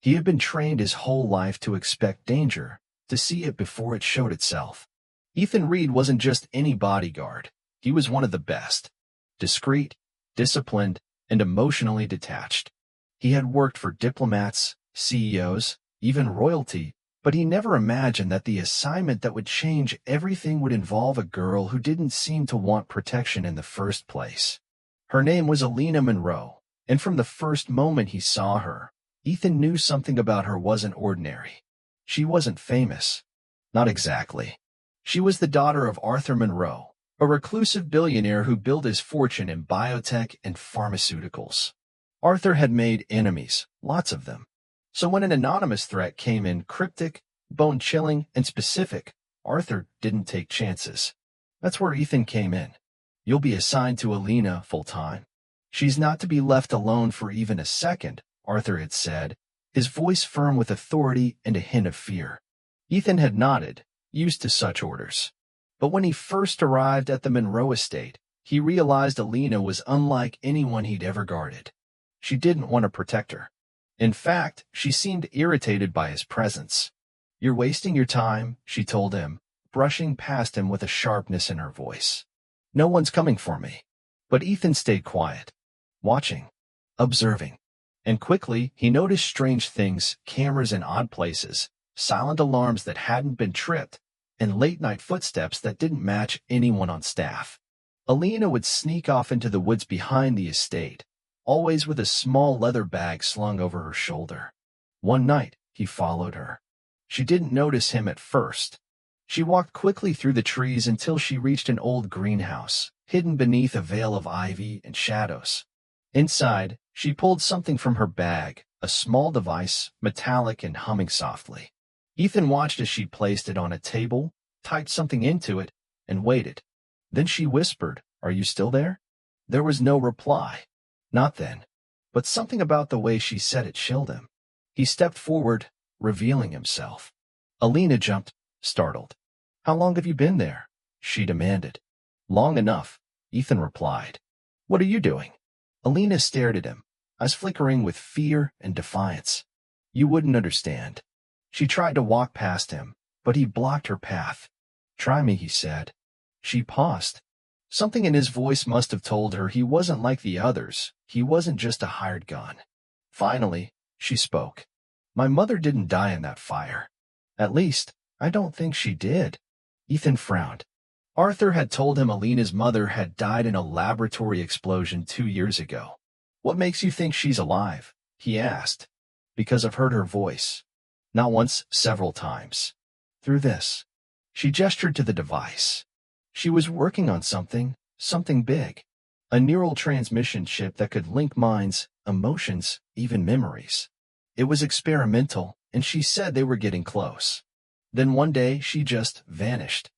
He had been trained his whole life to expect danger, to see it before it showed itself. Ethan Reed wasn't just any bodyguard. He was one of the best. Discreet, disciplined, and emotionally detached. He had worked for diplomats, CEOs, even royalty, but he never imagined that the assignment that would change everything would involve a girl who didn't seem to want protection in the first place. Her name was Alina Monroe, and from the first moment he saw her, Ethan knew something about her wasn't ordinary. She wasn't famous. Not exactly. She was the daughter of Arthur Monroe, a reclusive billionaire who built his fortune in biotech and pharmaceuticals. Arthur had made enemies, lots of them. So when an anonymous threat came in cryptic, bone-chilling, and specific, Arthur didn't take chances. That's where Ethan came in. You'll be assigned to Alina full-time. She's not to be left alone for even a second, Arthur had said, his voice firm with authority and a hint of fear. Ethan had nodded, used to such orders. But when he first arrived at the Monroe estate, he realized Alina was unlike anyone he'd ever guarded. She didn't want to protect her. In fact, she seemed irritated by his presence. "You're wasting your time," she told him, brushing past him with a sharpness in her voice. "No one's coming for me." But Ethan stayed quiet, watching, observing. And quickly, he noticed strange things, cameras in odd places, silent alarms that hadn't been tripped, and late-night footsteps that didn't match anyone on staff. Alina would sneak off into the woods behind the estate, always with a small leather bag slung over her shoulder. One night, he followed her. She didn't notice him at first. She walked quickly through the trees until she reached an old greenhouse, hidden beneath a veil of ivy and shadows. Inside, she pulled something from her bag, a small device, metallic and humming softly. Ethan watched as she placed it on a table, typed something into it, and waited. Then she whispered, "Are you still there?" There was no reply. Not then. But something about the way she said it chilled him. He stepped forward, revealing himself. Alina jumped, startled. "How long have you been there?" she demanded. "Long enough," Ethan replied. "What are you doing?" Alina stared at him, eyes flickering with fear and defiance. "You wouldn't understand." She tried to walk past him, but he blocked her path. "Try me," he said. She paused. Something in his voice must have told her he wasn't like the others. He wasn't just a hired gun. Finally, she spoke. "My mother didn't die in that fire. At least, I don't think she did." Ethan frowned. Arthur had told him Alina's mother had died in a laboratory explosion 2 years ago. "What makes you think she's alive?" he asked. "Because I've heard her voice. Not once, several times. Through this." She gestured to the device. She was working on something big. A neural transmission chip that could link minds, emotions, even memories. It was experimental, and she said they were getting close. Then one day, she just vanished.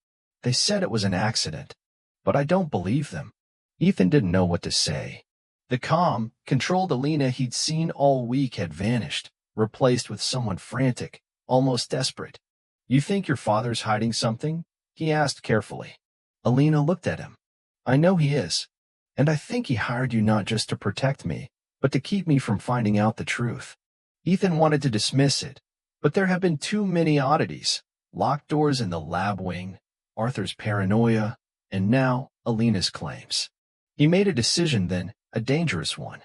They said it was an accident, but I don't believe them. Ethan didn't know what to say. The calm, controlled Alina he'd seen all week had vanished, replaced with someone frantic, almost desperate. "You think your father's hiding something?" he asked carefully. Alina looked at him. "I know he is. And I think he hired you not just to protect me, but to keep me from finding out the truth." Ethan wanted to dismiss it, but there have been too many oddities. Locked doors in the lab wing, Arthur's paranoia, and now Alina's claims. He made a decision then, a dangerous one.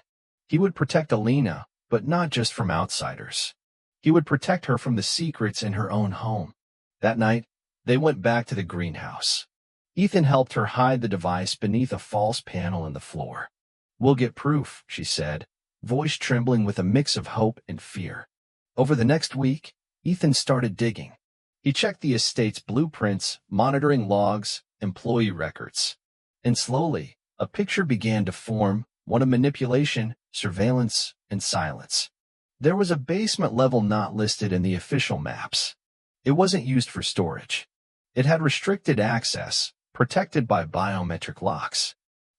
He would protect Alina, but not just from outsiders. He would protect her from the secrets in her own home. That night, they went back to the greenhouse. Ethan helped her hide the device beneath a false panel in the floor. "We'll get proof," she said, voice trembling with a mix of hope and fear. Over the next week, Ethan started digging. He checked the estate's blueprints, monitoring logs, employee records. And slowly, a picture began to form, one of manipulation, surveillance, and silence. There was a basement level not listed in the official maps. It wasn't used for storage. It had restricted access, protected by biometric locks.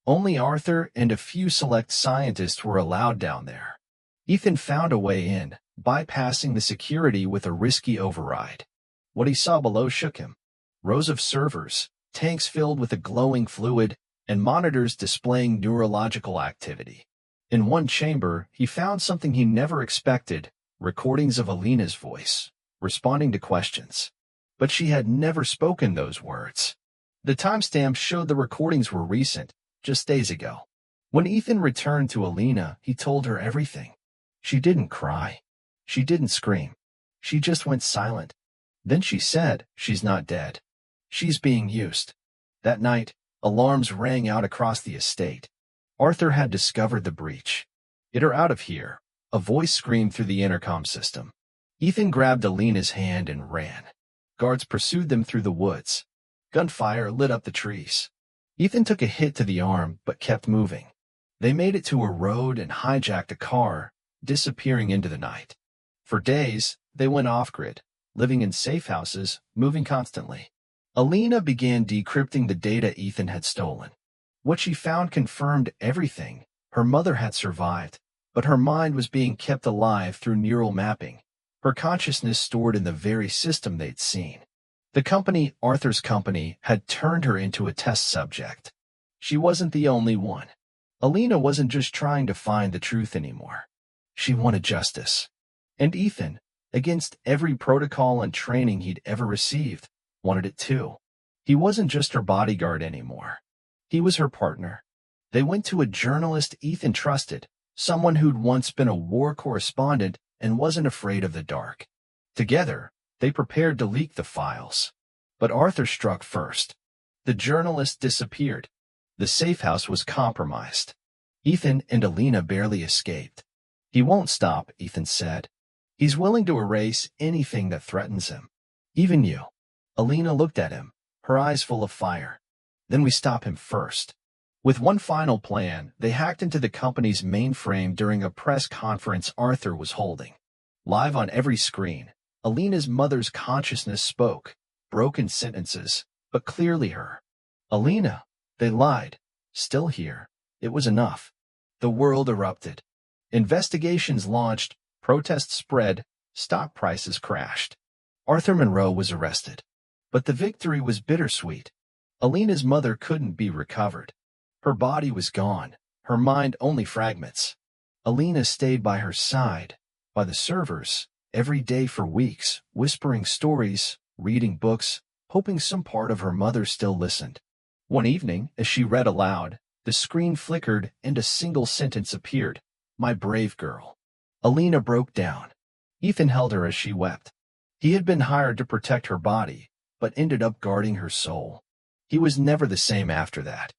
Only Arthur and a few select scientists were allowed down there. Ethan found a way in, bypassing the security with a risky override. What he saw below shook him. Rows of servers, tanks filled with a glowing fluid, and monitors displaying neurological activity. In one chamber, he found something he never expected, recordings of Alina's voice, responding to questions. But she had never spoken those words. The timestamps showed the recordings were recent, just days ago. When Ethan returned to Alina, he told her everything. She didn't cry. She didn't scream. She just went silent. Then she said, "She's not dead. She's being used." That night, alarms rang out across the estate. Arthur had discovered the breach. "Get her out of here," a voice screamed through the intercom system. Ethan grabbed Alina's hand and ran. Guards pursued them through the woods. Gunfire lit up the trees. Ethan took a hit to the arm but kept moving. They made it to a road and hijacked a car, disappearing into the night. For days, they went off-grid, living in safe houses, moving constantly. Alina began decrypting the data Ethan had stolen. What she found confirmed everything. Her mother had survived, but her mind was being kept alive through neural mapping, her consciousness stored in the very system they'd seen. The company, Arthur's company, had turned her into a test subject. She wasn't the only one. Alina wasn't just trying to find the truth anymore. She wanted justice. And Ethan, against every protocol and training he'd ever received, wanted it too. He wasn't just her bodyguard anymore. He was her partner. They went to a journalist Ethan trusted, someone who'd once been a war correspondent and wasn't afraid of the dark. Together, they prepared to leak the files. But Arthur struck first. The journalist disappeared. The safe house was compromised. Ethan and Alina barely escaped. "He won't stop," Ethan said. "He's willing to erase anything that threatens him. Even you." Alina looked at him, her eyes full of fire. "Then we stop him first." With one final plan, they hacked into the company's mainframe during a press conference Arthur was holding. Live on every screen, Alina's mother's consciousness spoke, broken sentences, but clearly her. "Alina, they lied. Still here." It was enough. The world erupted. Investigations launched, protests spread, stock prices crashed. Arthur Monroe was arrested. But the victory was bittersweet. Alina's mother couldn't be recovered. Her body was gone, her mind only fragments. Alina stayed by her side, by the servers, every day for weeks, whispering stories, reading books, hoping some part of her mother still listened. One evening, as she read aloud, the screen flickered and a single sentence appeared. "My brave girl." Alina broke down. Ethan held her as she wept. He had been hired to protect her body, but ended up guarding her soul. He was never the same after that.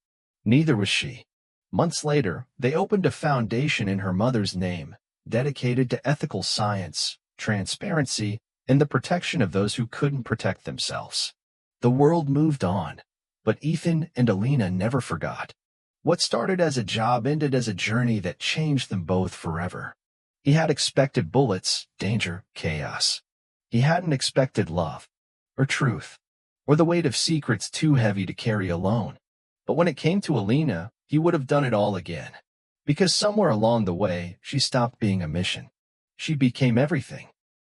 Neither was she. Months later, they opened a foundation in her mother's name, dedicated to ethical science, transparency, and the protection of those who couldn't protect themselves. The world moved on, but Ethan and Alina never forgot. What started as a job ended as a journey that changed them both forever. He had expected bullets, danger, chaos. He hadn't expected love, or truth, or the weight of secrets too heavy to carry alone. But when it came to Alina, he would have done it all again. Because somewhere along the way, she stopped being a mission. She became everything.